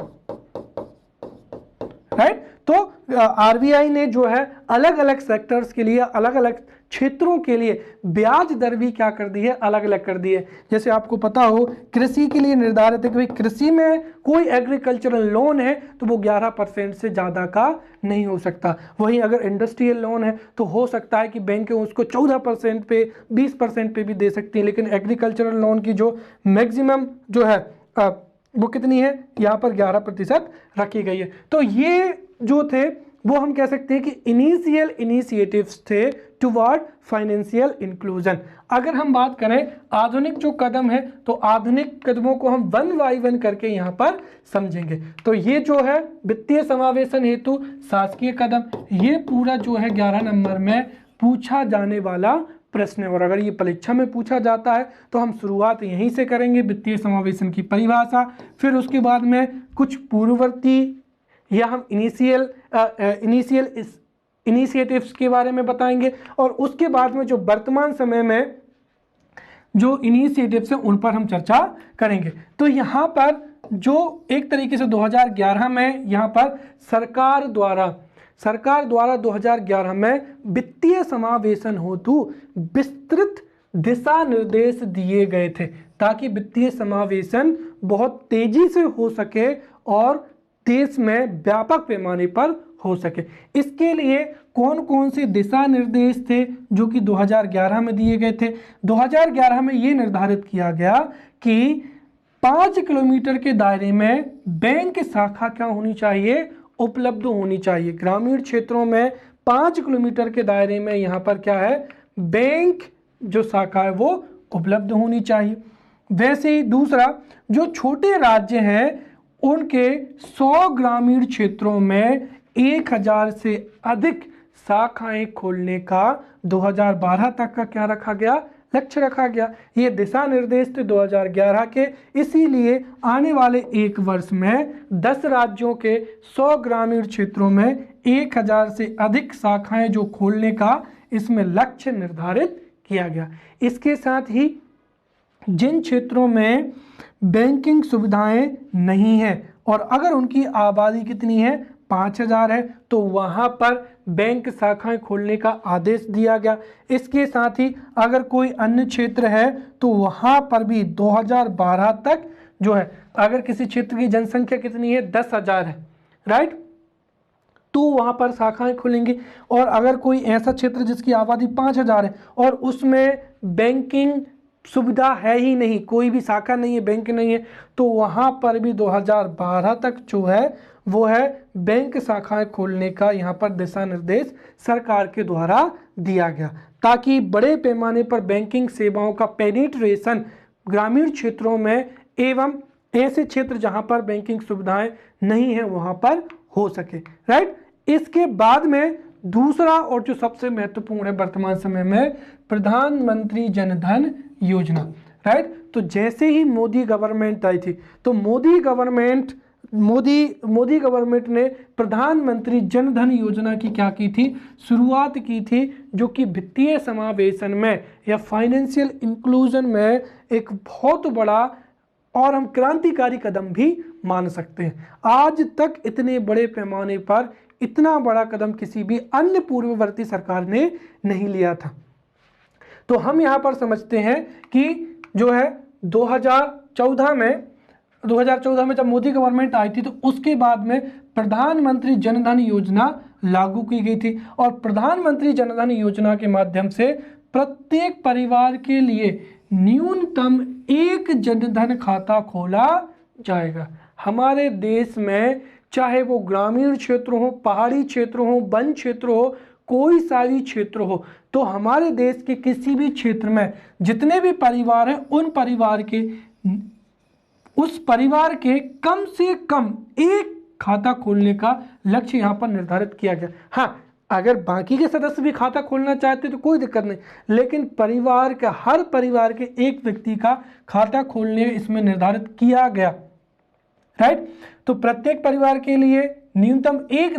राइट, तो आरबीआई ने जो है अलग अलग सेक्टर्स के लिए, अलग अलग क्षेत्रों के लिए ब्याज दर भी क्या कर दी है, अलग अलग कर दी है। जैसे आपको पता हो कृषि के लिए निर्धारित है कि भाई कृषि में कोई एग्रीकल्चरल लोन है तो वो 11% से ज़्यादा का नहीं हो सकता। वहीं अगर इंडस्ट्रियल लोन है तो हो सकता है कि बैंकें उसको 14% पे, 20% पे भी दे सकती हैं, लेकिन एग्रीकल्चरल लोन की जो मैक्सिमम जो है वो कितनी है, यहाँ पर 11% रखी गई है। तो ये जो थे वो हम कह सकते हैं कि इनिशियल इनिशिएटिव्स थे टुवर्ड फाइनेंशियल इंक्लूजन। अगर हम बात करें आधुनिक जो कदम है तो आधुनिक कदमों को हम 1 बाय 1 करके यहाँ पर समझेंगे। तो ये जो है वित्तीय समावेशन हेतु शासकीय कदम, ये पूरा जो है 11 नंबर में पूछा जाने वाला प्रश्न है। और अगर ये परीक्षा में पूछा जाता है तो हम शुरुआत यहीं से करेंगे, वित्तीय समावेशन की परिभाषा, फिर उसके बाद में कुछ पूर्ववर्ती या हम इनिशियल इनिशिएटिव्स के बारे में बताएंगे और उसके बाद में जो वर्तमान समय में जो इनिशिएटिव्स हैं उन पर हम चर्चा करेंगे। तो यहाँ पर जो एक तरीके से 2011 में यहाँ पर सरकार द्वारा 2011 में वित्तीय समावेशन हेतु विस्तृत दिशा निर्देश दिए गए थे ताकि वित्तीय समावेशन बहुत तेजी से हो सके और देश में व्यापक पैमाने पर हो सके। इसके लिए कौन कौन से दिशा निर्देश थे जो कि 2011 में दिए गए थे। 2011 में ये निर्धारित किया गया कि 5 किलोमीटर के दायरे में बैंक शाखा क्या होनी चाहिए, उपलब्ध होनी चाहिए। ग्रामीण क्षेत्रों में 5 किलोमीटर के दायरे में यहाँ पर क्या है, बैंक जो शाखा है वो उपलब्ध होनी चाहिए। वैसे ही दूसरा, जो छोटे राज्य हैं उनके 100 ग्रामीण क्षेत्रों में 1000 से अधिक शाखाएं खोलने का 2012 तक का क्या रखा गया, लक्ष्य रखा गया। ये दिशा निर्देश थे 2011 के, इसीलिए आने वाले एक वर्ष में 10 राज्यों के 100 ग्रामीण क्षेत्रों में 1000 से अधिक शाखाएं जो खोलने का इसमें लक्ष्य निर्धारित किया गया। इसके साथ ही जिन क्षेत्रों में बैंकिंग सुविधाएं नहीं है और अगर उनकी आबादी कितनी है, 5000 है, तो वहां पर बैंक शाखाएं खोलने का आदेश दिया गया। इसके साथ ही अगर कोई अन्य क्षेत्र है तो वहां पर भी 2012 तक जो है, अगर किसी क्षेत्र की जनसंख्या कितनी है, 10,000 है, राइट, तो वहां पर शाखाएं खुलेंगी। और अगर कोई ऐसा क्षेत्र जिसकी आबादी 5000 है और उसमें बैंकिंग सुविधा है ही नहीं, कोई भी शाखा नहीं है, बैंक नहीं है, तो वहां पर भी 2012 तक जो है वो है बैंक शाखाएं खोलने का यहाँ पर दिशा निर्देश सरकार के द्वारा दिया गया, ताकि बड़े पैमाने पर बैंकिंग सेवाओं का पेनिट्रेशन ग्रामीण क्षेत्रों में एवं ऐसे क्षेत्र जहां पर बैंकिंग सुविधाएं नहीं है वहां पर हो सके, राइट। इसके बाद में दूसरा और जो सबसे महत्वपूर्ण है वर्तमान समय में, प्रधानमंत्री जनधन योजना, राइट। तो जैसे ही मोदी गवर्नमेंट आई थी तो मोदी गवर्नमेंट ने प्रधानमंत्री जनधन योजना की क्या की थी, शुरुआत की थी, जो कि वित्तीय समावेशन में या फाइनेंशियल इंक्लूजन में एक बहुत बड़ा और हम क्रांतिकारी कदम भी मान सकते हैं। आज तक इतने बड़े पैमाने पर इतना बड़ा कदम किसी भी अन्य पूर्ववर्ती सरकार ने नहीं लिया था। तो हम यहाँ पर समझते हैं कि जो है 2014 में जब मोदी गवर्नमेंट आई थी तो उसके बाद में प्रधानमंत्री जनधन योजना लागू की गई थी और प्रधानमंत्री जनधन योजना के माध्यम से प्रत्येक परिवार के लिए न्यूनतम एक जनधन खाता खोला जाएगा। हमारे देश में चाहे वो ग्रामीण क्षेत्र हो, पहाड़ी क्षेत्र हो, वन क्षेत्र हो, कोई सा भी क्षेत्र हो, तो हमारे देश के किसी भी क्षेत्र में जितने भी परिवार हैं उन परिवार के उस परिवार के कम से कम एक खाता खोलने का लक्ष्य यहाँ पर निर्धारित किया गया। हाँ, अगर बाकी के सदस्य भी खाता खोलना चाहते तो कोई दिक्कत नहीं, लेकिन परिवार का हर परिवार के एक व्यक्ति का खाता खोलने इसमें निर्धारित किया गया, राइट। तो प्रत्येक परिवार के लिए न्यूनतम एक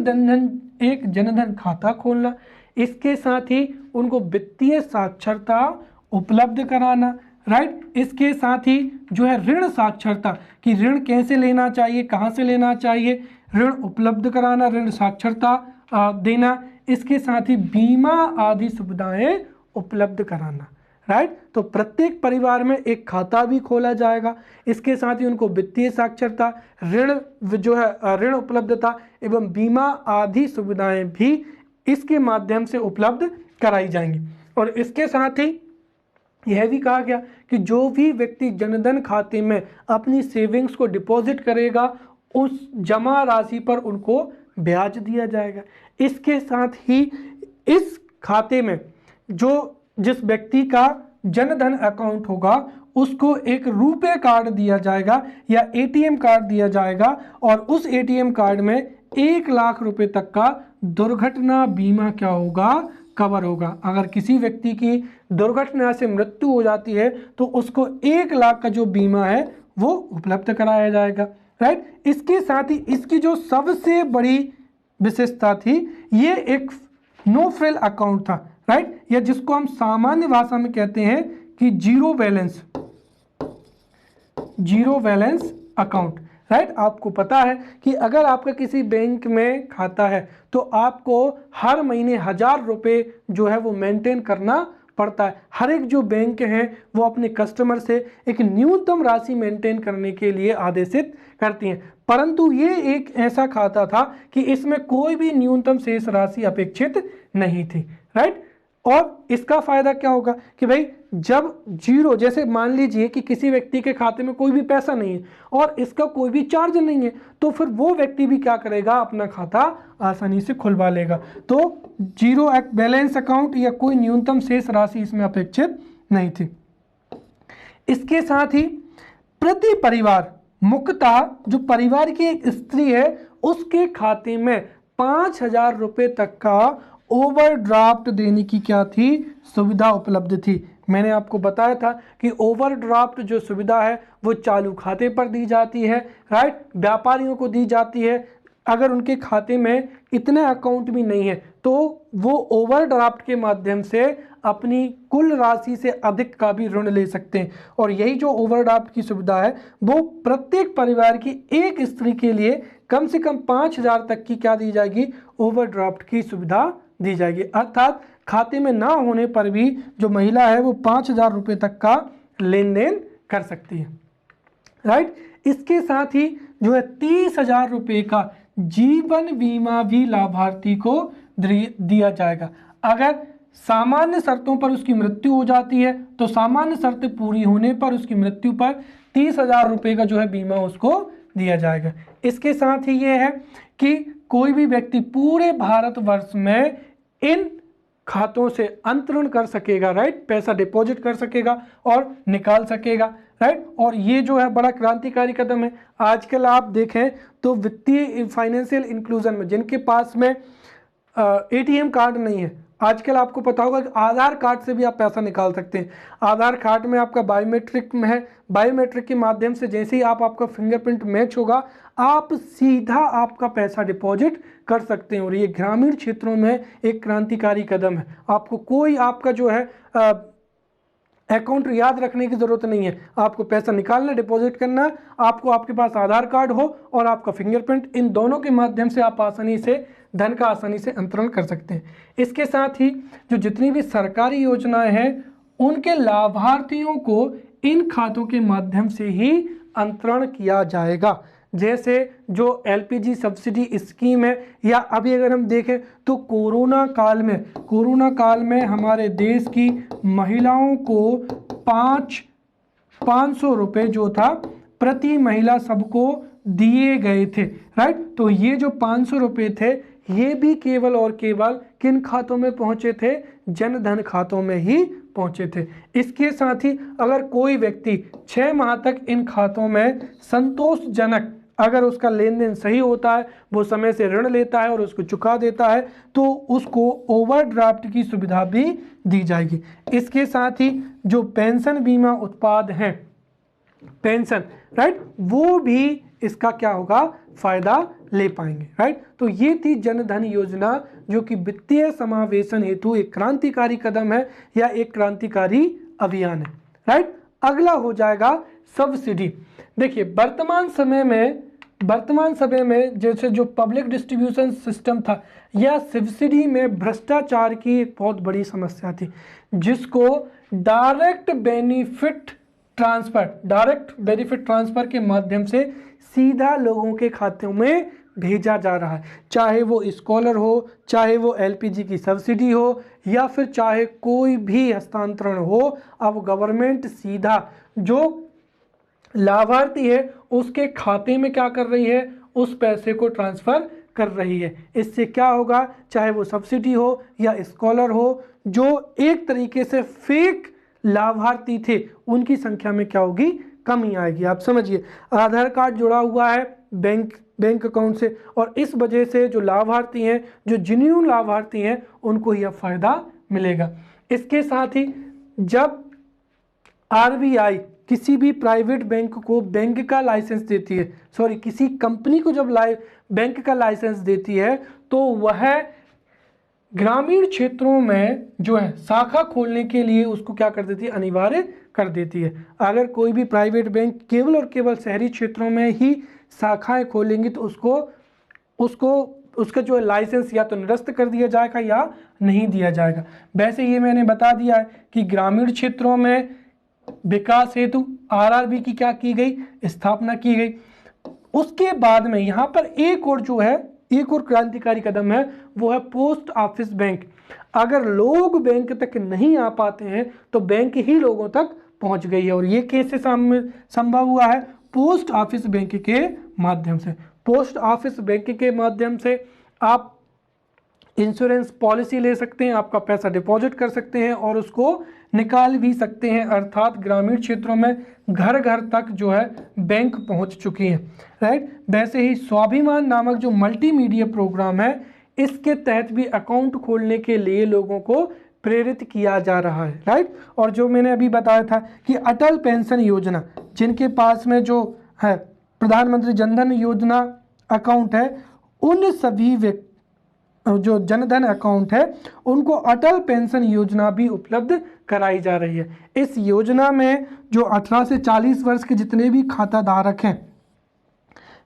जनधन खाता खोलना, इसके साथ ही उनको वित्तीय साक्षरता उपलब्ध कराना, राइट। इसके साथ ही जो है ऋण साक्षरता कि ऋण कैसे लेना चाहिए, कहाँ से लेना चाहिए, ऋण उपलब्ध कराना, ऋण साक्षरता देना, इसके साथ ही बीमा आदि सुविधाएं उपलब्ध कराना, राइट। तो प्रत्येक परिवार में एक खाता भी खोला जाएगा। इसके साथ ही उनको वित्तीय साक्षरता, ऋण जो है ऋण उपलब्धता एवं बीमा आदि सुविधाएं भी इसके माध्यम से उपलब्ध कराई जाएंगी। और इसके साथ ही यह भी कहा गया कि जो भी व्यक्ति जनधन खाते में अपनी सेविंग्स को डिपॉजिट करेगा उस जमा राशि पर उनको ब्याज दिया जाएगा। इसके साथ ही इस खाते में जिस व्यक्ति का जनधन अकाउंट होगा उसको एक रुपे कार्ड दिया जाएगा या एटीएम कार्ड दिया जाएगा और उस एटीएम कार्ड में 1 लाख रुपए तक का दुर्घटना बीमा क्या होगा, कवर होगा। अगर किसी व्यक्ति की दुर्घटना से मृत्यु हो जाती है तो उसको 1 लाख का जो बीमा है वो उपलब्ध कराया जाएगा, राइट। इसके साथ ही इसकी जो सबसे बड़ी विशेषता थी, ये एक नो फ्रिल अकाउंट था, राइट, या जिसको हम सामान्य भाषा में कहते हैं कि जीरो बैलेंस अकाउंट, राइट। आपको पता है कि अगर आपका किसी बैंक में खाता है तो आपको हर महीने 1000 रुपये जो है वो मेंटेन करना पड़ता है। हर एक जो बैंक हैं वो अपने कस्टमर से एक न्यूनतम राशि मेंटेन करने के लिए आदेशित करती हैं, परंतु ये एक ऐसा खाता था कि इसमें कोई भी न्यूनतम शेष राशि अपेक्षित नहीं थी, राइट। और इसका फायदा क्या होगा कि भाई जब जीरो, जैसे मान लीजिए कि किसी व्यक्ति के खाते में कोई भी पैसा नहीं है और इसका कोई भी चार्ज नहीं है, तो फिर वो व्यक्ति भी क्या करेगा, अपना खाता आसानी से खुलवा लेगा। तो जीरो बैलेंस अकाउंट या कोई न्यूनतम शेष राशि इसमें अपेक्षित नहीं थी। इसके साथ ही प्रति परिवार, मुख्यतः जो परिवार की एक स्त्री है उसके खाते में 5,000 रुपये तक का ओवरड्राफ्ट देने की क्या थी, सुविधा उपलब्ध थी। मैंने आपको बताया था कि ओवरड्राफ्ट जो सुविधा है वो चालू खाते पर दी जाती है, राइट, व्यापारियों को दी जाती है। अगर उनके खाते में इतना अकाउंट भी नहीं है तो वो ओवरड्राफ्ट के माध्यम से अपनी कुल राशि से अधिक का भी ऋण ले सकते हैं। और यही जो ओवरड्राफ्ट की सुविधा है वो प्रत्येक परिवार की एक स्त्री के लिए कम से कम 5,000 तक की क्या दी जाएगी, ओवरड्राफ्ट की सुविधा दी जाएगी। अर्थात खाते में ना होने पर भी जो महिला है वो 5,000 रुपये तक का लेन देन कर सकती है, राइट। इसके साथ ही जो है 30,000 रुपये का जीवन बीमा भी लाभार्थी को दिया जाएगा। अगर सामान्य शर्तों पर उसकी मृत्यु हो जाती है तो सामान्य शर्तें पूरी होने पर उसकी मृत्यु पर 30,000 रुपये का जो है बीमा उसको दिया जाएगा। इसके साथ ही ये है कि कोई भी व्यक्ति पूरे भारतवर्ष में इन खातों से अंतरण कर सकेगा, राइट, पैसा डिपॉजिट कर सकेगा और निकाल सकेगा, राइट। और ये जो है बड़ा क्रांतिकारी कदम है। आजकल आप देखें तो वित्तीय फाइनेंशियल इंक्लूजन में जिनके पास में एटीएम कार्ड नहीं है, आजकल आपको पता होगा कि आधार कार्ड से भी आप पैसा निकाल सकते हैं। आधार कार्ड में आपका बायोमेट्रिक में है, बायोमेट्रिक के माध्यम से जैसे ही आपका फिंगरप्रिंट मैच होगा आप सीधा आपका पैसा डिपॉजिट कर सकते हैं। और ये ग्रामीण क्षेत्रों में एक क्रांतिकारी कदम है। आपको कोई आपका जो है अकाउंट याद रखने की ज़रूरत नहीं है, आपको पैसा निकालना, डिपॉजिट करना, आपको आपके पास आधार कार्ड हो और आपका फिंगरप्रिंट, इन दोनों के माध्यम से आप आसानी से धन का आसानी से अंतरण कर सकते हैं। इसके साथ ही जो जितनी भी सरकारी योजनाएं हैं उनके लाभार्थियों को इन खातों के माध्यम से ही अंतरण किया जाएगा। जैसे जो एलपीजी सब्सिडी स्कीम है, या अभी अगर हम देखें तो कोरोना काल में हमारे देश की महिलाओं को 500 रुपये जो था प्रति महिला सबको दिए गए थे, राइट। तो ये जो 500 रुपये थे ये भी केवल और केवल किन खातों में पहुंचे थे, जनधन खातों में ही पहुंचे थे। इसके साथ ही अगर कोई व्यक्ति 6 माह तक इन खातों में संतोषजनक, अगर उसका लेन देन सही होता है, वो समय से ऋण लेता है और उसको चुका देता है, तो उसको ओवरड्राफ्ट की सुविधा भी दी जाएगी। इसके साथ ही जो पेंशन बीमा उत्पाद हैं, पेंशन, राइट, वो भी इसका क्या होगा, फायदा ले पाएंगे, राइट। तो ये थी जनधन योजना जो कि वित्तीय समावेशन हेतु एक क्रांतिकारी कदम है या एक क्रांतिकारी अभियान है, राइट। अगला हो जाएगा सब्सिडी। देखिए वर्तमान समय में जैसे जो पब्लिक डिस्ट्रीब्यूशन सिस्टम था या सब्सिडी में भ्रष्टाचार की एक बहुत बड़ी समस्या थी, जिसको डायरेक्ट बेनिफिट ट्रांसफर के माध्यम से सीधा लोगों के खातों में भेजा जा रहा है। चाहे वो स्कॉलर हो, चाहे वो एलपीजी की सब्सिडी हो, या फिर चाहे कोई भी हस्तांतरण हो, अब गवर्नमेंट सीधा जो लाभार्थी है उसके खाते में क्या कर रही है, उस पैसे को ट्रांसफ़र कर रही है। इससे क्या होगा, चाहे वो सब्सिडी हो या स्कॉलर हो, जो एक तरीके से फेक लाभार्थी थे उनकी संख्या में क्या होगी, कमी आएगी। आप समझिए, आधार कार्ड जुड़ा हुआ है बैंक अकाउंट से, और इस वजह से जो लाभार्थी हैं, जो जेन्युइन लाभार्थी हैं, उनको यह फायदा मिलेगा। इसके साथ ही जब आरबीआई किसी भी प्राइवेट बैंक को बैंक का लाइसेंस देती है, किसी कंपनी को जब बैंक का लाइसेंस देती है, तो वह ग्रामीण क्षेत्रों में जो है शाखा खोलने के लिए उसको क्या कर देती है, अनिवार्य कर देती है। अगर कोई भी प्राइवेट बैंक केवल और केवल शहरी क्षेत्रों में ही शाखाएं खोलेंगी तो उसका जो है लाइसेंस या तो निरस्त कर दिया जाएगा या नहीं दिया जाएगा। वैसे ये मैंने बता दिया है कि ग्रामीण क्षेत्रों में विकास हेतु आरआरबी की क्या की गई, स्थापना की गई। उसके बाद में यहाँ पर एक और जो है एक और क्रांतिकारी कदम है वो है पोस्ट ऑफिस बैंक। अगर लोग बैंक तक नहीं आ पाते हैं तो बैंक ही लोगों तक पहुंच गई है, और ये कैसे संभव हुआ है? पोस्ट ऑफिस बैंक के माध्यम से। पोस्ट ऑफिस बैंक के माध्यम से आप इंश्योरेंस पॉलिसी ले सकते हैं, आपका पैसा डिपॉजिट कर सकते हैं और उसको निकाल भी सकते हैं, अर्थात ग्रामीण क्षेत्रों में घर घर तक जो है बैंक पहुंच चुकी हैं, राइट। वैसे ही स्वाभिमान नामक जो मल्टीमीडिया प्रोग्राम है, इसके तहत भी अकाउंट खोलने के लिए लोगों को प्रेरित किया जा रहा है, राइट। और जो मैंने अभी बताया था कि अटल पेंशन योजना, जिनके पास में जो है प्रधानमंत्री जनधन योजना अकाउंट है, उन सभी व्यक्ति जो जनधन अकाउंट है उनको अटल पेंशन योजना भी उपलब्ध कराई जा रही है। इस योजना में जो 18 से 40 वर्ष के जितने भी खाता धारक हैं,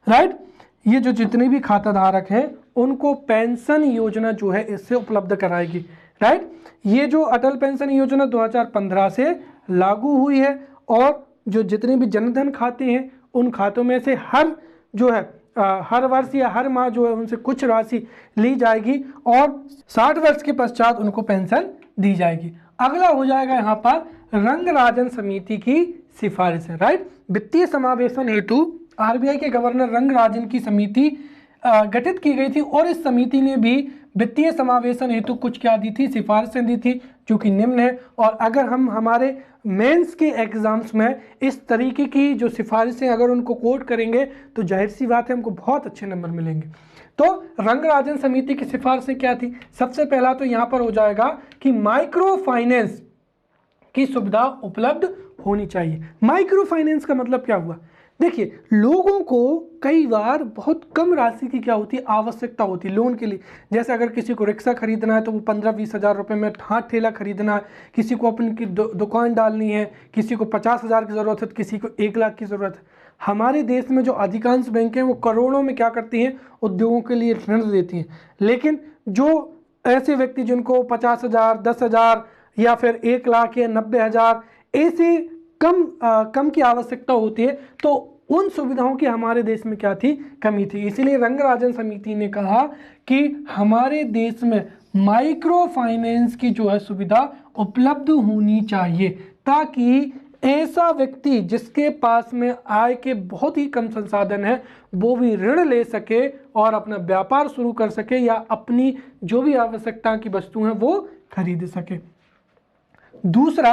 राइट, ये जो जितने भी खाता धारक हैं उनको पेंशन योजना जो है इससे उपलब्ध कराएगी, राइट। ये जो अटल पेंशन योजना 2015 से लागू हुई है और जो जितने भी जनधन खाते हैं उन खातों में से हर जो है हर वर्ष या हर माह जो है उनसे कुछ राशि ली जाएगी और 60 वर्ष के पश्चात उनको पेंशन दी जाएगी। अगला हो जाएगा यहाँ पर रंगराजन समिति की सिफारिश है, राइट। वित्तीय समावेशन हेतु आरबीआई के गवर्नर रंगराजन की समिति गठित की गई थी और इस समिति ने भी वित्तीय समावेशन हेतु कुछ क्या दी थी? सिफारिशें दी थी, जो कि निम्न है। और अगर हम हमारे मेंस के एग्जाम्स में इस तरीके की जो सिफारिशें अगर उनको कोट करेंगे तो जाहिर सी बात है हमको बहुत अच्छे नंबर मिलेंगे। तो रंगराजन समिति की सिफारिशें क्या थी? सबसे पहला तो यहाँ पर हो जाएगा कि माइक्रो फाइनेंस की सुविधा उपलब्ध होनी चाहिए। माइक्रो फाइनेंस का मतलब क्या हुआ? देखिए, लोगों को कई बार बहुत कम राशि की क्या होती है? आवश्यकता होती है लोन के लिए। जैसे अगर किसी को रिक्शा खरीदना है तो वो 15-20 हज़ार रुपये में हाथ ठेला खरीदना है, किसी को अपनी दुकान डालनी है, किसी को 50 हज़ार की ज़रूरत है, किसी को 1 लाख की ज़रूरत है। हमारे देश में जो अधिकांश बैंक हैं वो करोड़ों में क्या करती हैं? उद्योगों के लिए ऋण देती हैं। लेकिन जो ऐसे व्यक्ति जिनको 50 हज़ार, 10 हज़ार या फिर 1 लाख या 90 हज़ार ऐसे कम की आवश्यकता होती है, तो उन सुविधाओं की हमारे देश में क्या थी? कमी थी। इसीलिए रंगराजन समिति ने कहा कि हमारे देश में माइक्रो फाइनेंस की जो है सुविधा उपलब्ध होनी चाहिए, ताकि ऐसा व्यक्ति जिसके पास में आय के बहुत ही कम संसाधन है वो भी ऋण ले सके और अपना व्यापार शुरू कर सके या अपनी जो भी आवश्यकता की वस्तु हैं वो खरीद सके। दूसरा,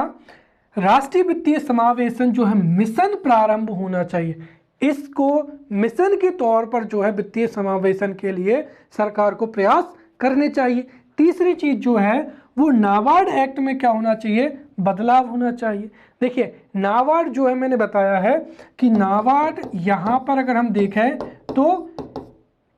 राष्ट्रीय वित्तीय समावेशन जो है मिशन प्रारंभ होना चाहिए। इसको मिशन के तौर पर जो है वित्तीय समावेशन के लिए सरकार को प्रयास करने चाहिए। तीसरी चीज जो है वो नाबार्ड एक्ट में क्या होना चाहिए? बदलाव होना चाहिए। देखिए, नाबार्ड जो है मैंने बताया है कि नाबार्ड यहाँ पर अगर हम देखें तो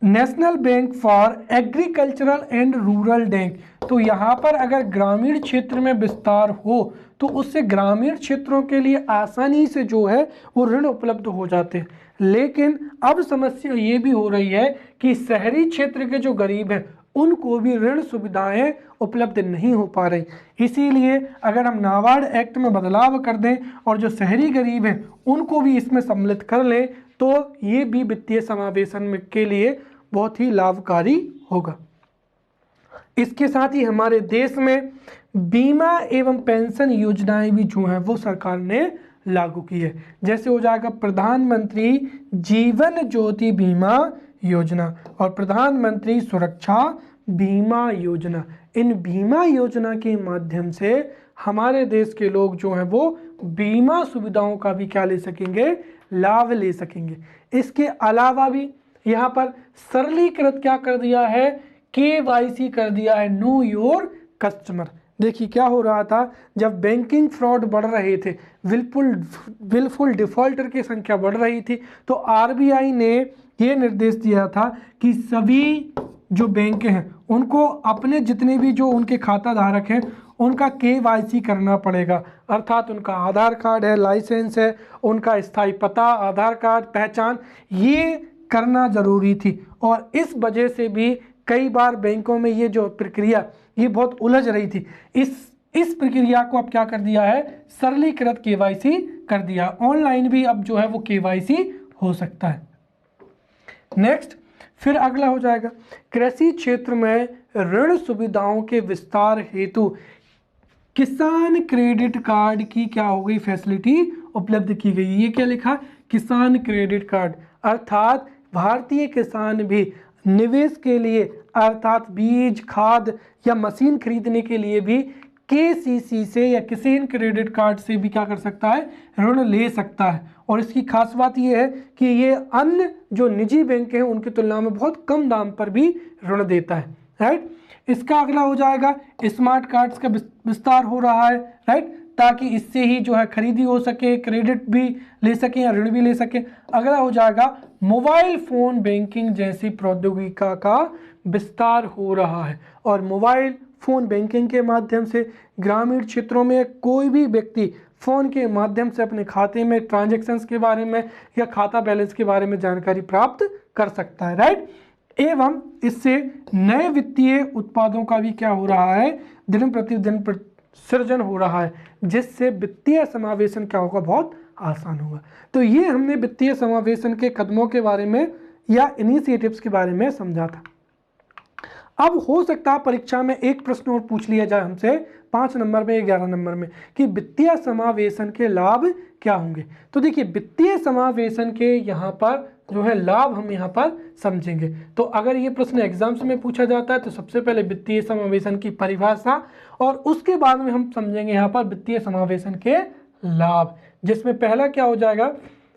national bank for agricultural and rural bank, तो यहाँ पर अगर ग्रामीण क्षेत्र में विस्तार हो तो उससे ग्रामीण क्षेत्रों के लिए आसानी से जो है वो ऋण उपलब्ध हो जाते हैं। लेकिन अब समस्या ये भी हो रही है कि शहरी क्षेत्र के जो गरीब हैं उनको भी ऋण सुविधाएं उपलब्ध नहीं हो पा रही। इसीलिए अगर हम नाबार्ड एक्ट में बदलाव कर दें और जो शहरी गरीब हैं उनको भी इसमें सम्मिलित कर लें तो ये भी वित्तीय समावेशन के लिए बहुत ही लाभकारी होगा। इसके साथ ही हमारे देश में बीमा एवं पेंशन योजनाएं भी जो हैं वो सरकार ने लागू की है। जैसे हो जाएगा प्रधानमंत्री जीवन ज्योति बीमा योजना और प्रधानमंत्री सुरक्षा बीमा योजना। इन बीमा योजना के माध्यम से हमारे देश के लोग जो हैं वो बीमा सुविधाओं का भी क्या ले सकेंगे? लाभ ले सकेंगे। इसके अलावा भी यहाँ पर सरलीकृत क्या कर दिया है? KYC कर दिया है, नो योर कस्टमर। देखिए क्या हो रहा था, जब बैंकिंग फ्रॉड बढ़ रहे थे, विलफुल डिफॉल्टर की संख्या बढ़ रही थी, तो RBI ने ये निर्देश दिया था कि सभी जो बैंक हैं उनको अपने जितने भी जो उनके खाता धारक हैं उनका KYC करना पड़ेगा। अर्थात उनका आधार कार्ड है, लाइसेंस है, उनका स्थायी पता, आधार कार्ड, पहचान, ये करना जरूरी थी। और इस वजह से भी कई बार बैंकों में ये जो प्रक्रिया ये बहुत उलझ रही थी। इस प्रक्रिया को अब क्या कर दिया है? सरलीकृत KYC कर दिया। ऑनलाइन भी अब जो है वो KYC हो सकता है। नेक्स्ट, फिर अगला हो जाएगा कृषि क्षेत्र में ऋण सुविधाओं के विस्तार हेतु किसान क्रेडिट कार्ड की क्या हो गई, फैसिलिटी उपलब्ध की गई। ये क्या लिखा, किसान क्रेडिट कार्ड, अर्थात भारतीय किसान भी निवेश के लिए अर्थात बीज, खाद या मशीन खरीदने के लिए भी केसीसी से या किसान क्रेडिट कार्ड से भी क्या कर सकता है, ऋण ले सकता है। और इसकी खास बात यह है कि ये अन्य जो निजी बैंक हैं उनकी तुलना में बहुत कम दाम पर भी ऋण देता है, राइट। इसका अगला हो जाएगा स्मार्ट कार्ड्स का विस्तार हो रहा है, राइट, ताकि इससे ही जो है खरीदी हो सके, क्रेडिट भी ले सके या ऋण भी ले सके। अगला हो जाएगा मोबाइल फोन बैंकिंग जैसी प्रौद्योगिकी का विस्तार हो रहा है। और मोबाइल फोन बैंकिंग के माध्यम से ग्रामीण क्षेत्रों में कोई भी व्यक्ति फ़ोन के माध्यम से अपने खाते में ट्रांजैक्शंस के बारे में या खाता बैलेंस के बारे में जानकारी प्राप्त कर सकता है, राइट। एवं इससे नए वित्तीय उत्पादों का भी क्या हो रहा है, दिन प्रतिदिन सृजन हो रहा है, जिससे वित्तीय समावेशन क्या होगा, बहुत आसान होगा। तो ये हमने वित्तीय समावेशन के कदमों के बारे में या इनिशिएटिव्स के बारे में समझा था। अब हो सकता है परीक्षा में एक प्रश्न और पूछ लिया जाए हमसे 5 नंबर में, 11 नंबर में, कि वित्तीय समावेशन के लाभ क्या होंगे। तो देखिए वित्तीय समावेशन के यहाँ पर जो है लाभ हम यहाँ पर समझेंगे। तो अगर ये प्रश्न एग्जाम्स में पूछा जाता है तो सबसे पहले वित्तीय समावेशन की परिभाषा और उसके बाद में हम समझेंगे यहाँ पर वित्तीय समावेशन के लाभ, जिसमें पहला क्या हो जाएगा,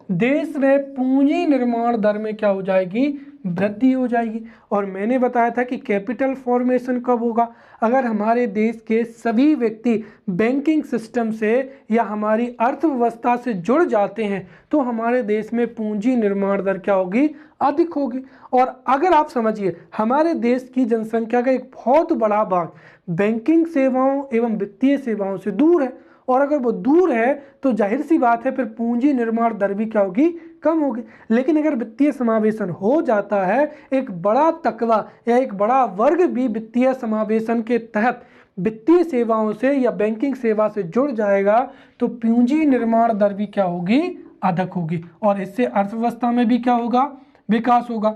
देश में पूंजी निर्माण दर में क्या हो जाएगी, वृद्धि हो जाएगी। और मैंने बताया था कि कैपिटल फॉर्मेशन कब होगा, अगर हमारे देश के सभी व्यक्ति बैंकिंग सिस्टम से या हमारी अर्थव्यवस्था से जुड़ जाते हैं तो हमारे देश में पूंजी निर्माण दर क्या होगी, अधिक होगी। और अगर आप समझिए हमारे देश की जनसंख्या का एक बहुत बड़ा भाग बैंकिंग सेवाओं एवं वित्तीय सेवाओं से दूर है, और अगर वो दूर है तो जाहिर सी बात है फिर पूंजी निर्माण दर भी क्या होगी, कम होगी। लेकिन अगर वित्तीय समावेशन हो जाता है, एक बड़ा तकवा या एक बड़ा वर्ग भी वित्तीय समावेशन के तहत वित्तीय सेवाओं से या बैंकिंग सेवा से जुड़ जाएगा तो पूंजी निर्माण दर भी क्या होगी, अधिक होगी, और इससे अर्थव्यवस्था में भी क्या होगा, विकास होगा।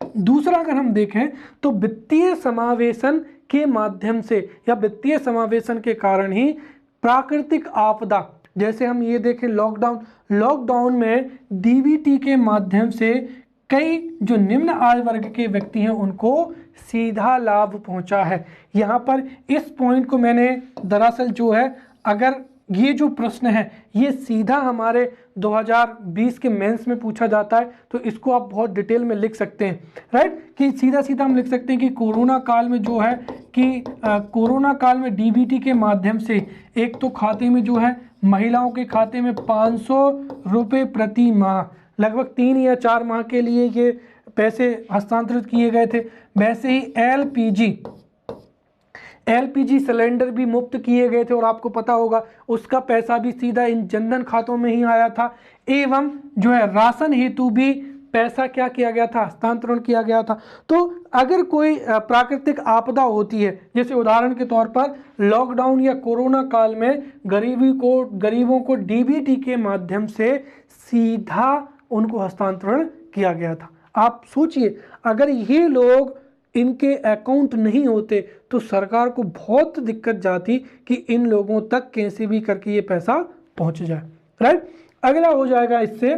दूसरा अगर हम देखें तो वित्तीय समावेशन के माध्यम से या वित्तीय समावेशन के कारण ही प्राकृतिक आपदा, जैसे हम ये देखें लॉकडाउन में डीबीटी के माध्यम से कई जो निम्न आय वर्ग के व्यक्ति हैं उनको सीधा लाभ पहुंचा है। यहाँ पर इस पॉइंट को मैंने दरअसल जो है, अगर ये जो प्रश्न है ये सीधा हमारे 2020 के मेंस में पूछा जाता है तो इसको आप बहुत डिटेल में लिख सकते हैं, राइट, कि सीधा हम लिख सकते हैं कि कोरोना काल में जो है कि कोरोना काल में डीबीटी के माध्यम से एक तो खाते में जो है महिलाओं के खाते में 500 रुपये प्रति माह, लगभग 3 या 4 माह के लिए ये पैसे हस्तांतरित किए गए थे। वैसे ही एलपीजी सिलेंडर भी मुफ्त किए गए थे और आपको पता होगा उसका पैसा भी सीधा इन जनधन खातों में ही आया था। एवं जो है राशन हेतु भी पैसा क्या किया गया था, हस्तांतरण किया गया था। तो अगर कोई प्राकृतिक आपदा होती है, जैसे उदाहरण के तौर पर लॉकडाउन या कोरोना काल में गरीबों को डीबीटी के माध्यम से सीधा उनको हस्तांतरण किया गया था। आप सोचिए अगर ये लोग इनके अकाउंट नहीं होते तो सरकार को बहुत दिक्कत जाती कि इन लोगों तक कैसे भी करके ये पैसा पहुंच जाए, राइट। अगला हो जाएगा इससे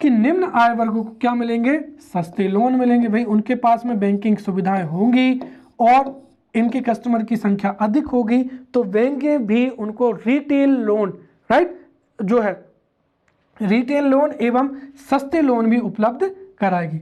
कि निम्न आय वर्गों को क्या मिलेंगे, सस्ते लोन मिलेंगे। भाई उनके पास में बैंकिंग सुविधाएं होंगी और इनके कस्टमर की संख्या अधिक होगी तो बैंकें भी उनको रिटेल लोन, राइट, जो है रिटेल लोन एवं सस्ते लोन भी उपलब्ध कराएगी।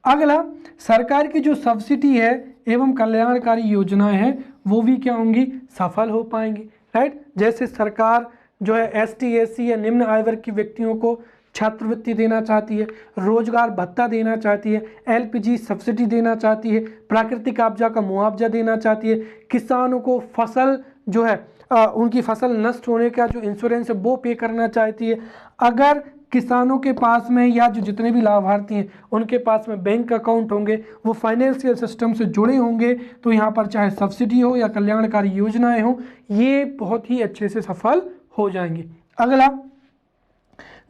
अगला सरकार की जो सब्सिडी है एवं कल्याणकारी योजनाएं हैं वो भी क्या होंगी, सफल हो पाएंगी, राइट। जैसे सरकार जो है एसटी एससी या निम्न आय वर्ग के व्यक्तियों को छात्रवृत्ति देना चाहती है, रोजगार भत्ता देना चाहती है, एलपीजी सब्सिडी देना चाहती है, प्राकृतिक आपदा का मुआवजा देना चाहती है, किसानों को फसल जो है उनकी फसल नष्ट होने का जो इंश्योरेंस है वो पे करना चाहती है। अगर किसानों के पास में या जो जितने भी लाभार्थी हैं उनके पास में बैंक अकाउंट होंगे, वो फाइनेंशियल सिस्टम से जुड़े होंगे तो यहाँ पर चाहे सब्सिडी हो या कल्याणकारी योजनाएं हो ये बहुत ही अच्छे से सफल हो जाएंगी। अगला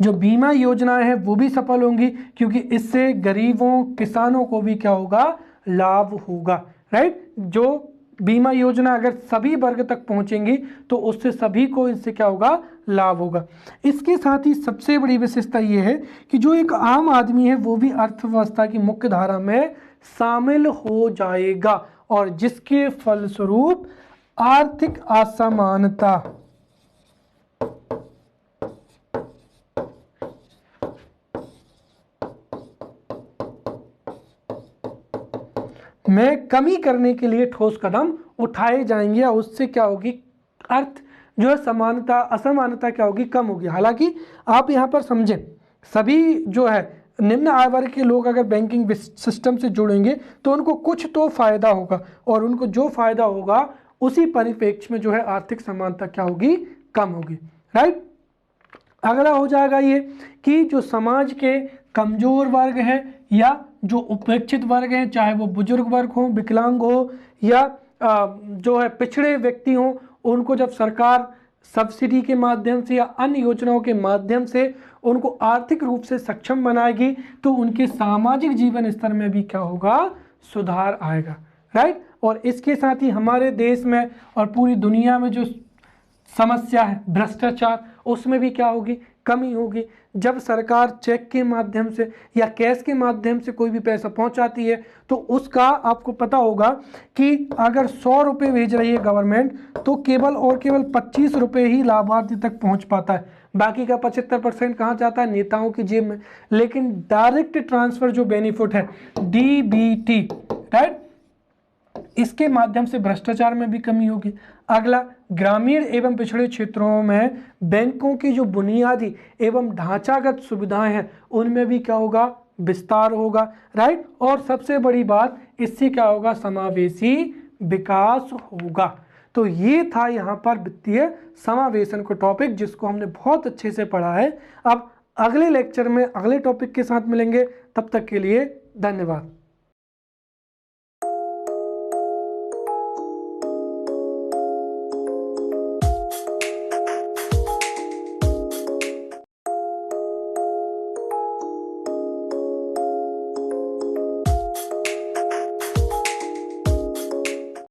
जो बीमा योजनाएं हैं वो भी सफल होंगी, क्योंकि इससे गरीबों किसानों को भी क्या होगा, लाभ होगा, राइट। जो बीमा योजना अगर सभी वर्ग तक पहुंचेंगी तो उससे सभी को इससे क्या होगा, लाभ होगा। इसके साथ ही सबसे बड़ी विशेषता ये है कि जो एक आम आदमी है वो भी अर्थव्यवस्था की मुख्य धारा में शामिल हो जाएगा, और जिसके फलस्वरूप आर्थिक असमानता में कमी करने के लिए ठोस कदम उठाए जाएंगे, और उससे क्या होगी, अर्थ जो है समानता असमानता क्या होगी, कम होगी। हालांकि आप यहाँ पर समझें, सभी जो है निम्न आय वर्ग के लोग अगर बैंकिंग सिस्टम से जुड़ेंगे तो उनको कुछ तो फायदा होगा, और उनको जो फायदा होगा उसी परिप्रेक्ष्य में जो है आर्थिक समानता क्या होगी, कम होगी, राइट। अगला हो जाएगा ये कि जो समाज के कमजोर वर्ग हैं या जो उपेक्षित वर्ग हैं, चाहे वो बुजुर्ग वर्ग हो, विकलांग हो, या जो है पिछड़े व्यक्ति हों, उनको जब सरकार सब्सिडी के माध्यम से या अन्य योजनाओं के माध्यम से उनको आर्थिक रूप से सक्षम बनाएगी तो उनके सामाजिक जीवन स्तर में भी क्या होगा, सुधार आएगा, राइट। और इसके साथ ही हमारे देश में और पूरी दुनिया में जो समस्या है भ्रष्टाचार, उसमें भी क्या होगी, कमी होगी। जब सरकार चेक के माध्यम से या कैश के माध्यम से कोई भी पैसा पहुंचाती है तो उसका आपको पता होगा कि अगर 100 रुपये भेज रही है गवर्नमेंट तो केवल और केवल 25 रुपये ही लाभार्थी तक पहुंच पाता है, बाकी का 75% कहाँ जाता है, नेताओं की जेब में। लेकिन डायरेक्ट ट्रांसफर जो बेनिफिट है डीबीटी, राइट, इसके माध्यम से भ्रष्टाचार में भी कमी होगी। अगला, ग्रामीण एवं पिछड़े क्षेत्रों में बैंकों की जो बुनियादी एवं ढांचागत सुविधाएं हैं उनमें भी क्या होगा, विस्तार होगा, राइट। और सबसे बड़ी बात, इससे क्या होगा, समावेशी विकास होगा। तो ये था यहाँ पर वित्तीय समावेशन का टॉपिक, जिसको हमने बहुत अच्छे से पढ़ा है। अब अगले लेक्चर में अगले टॉपिक के साथ मिलेंगे, तब तक के लिए धन्यवाद।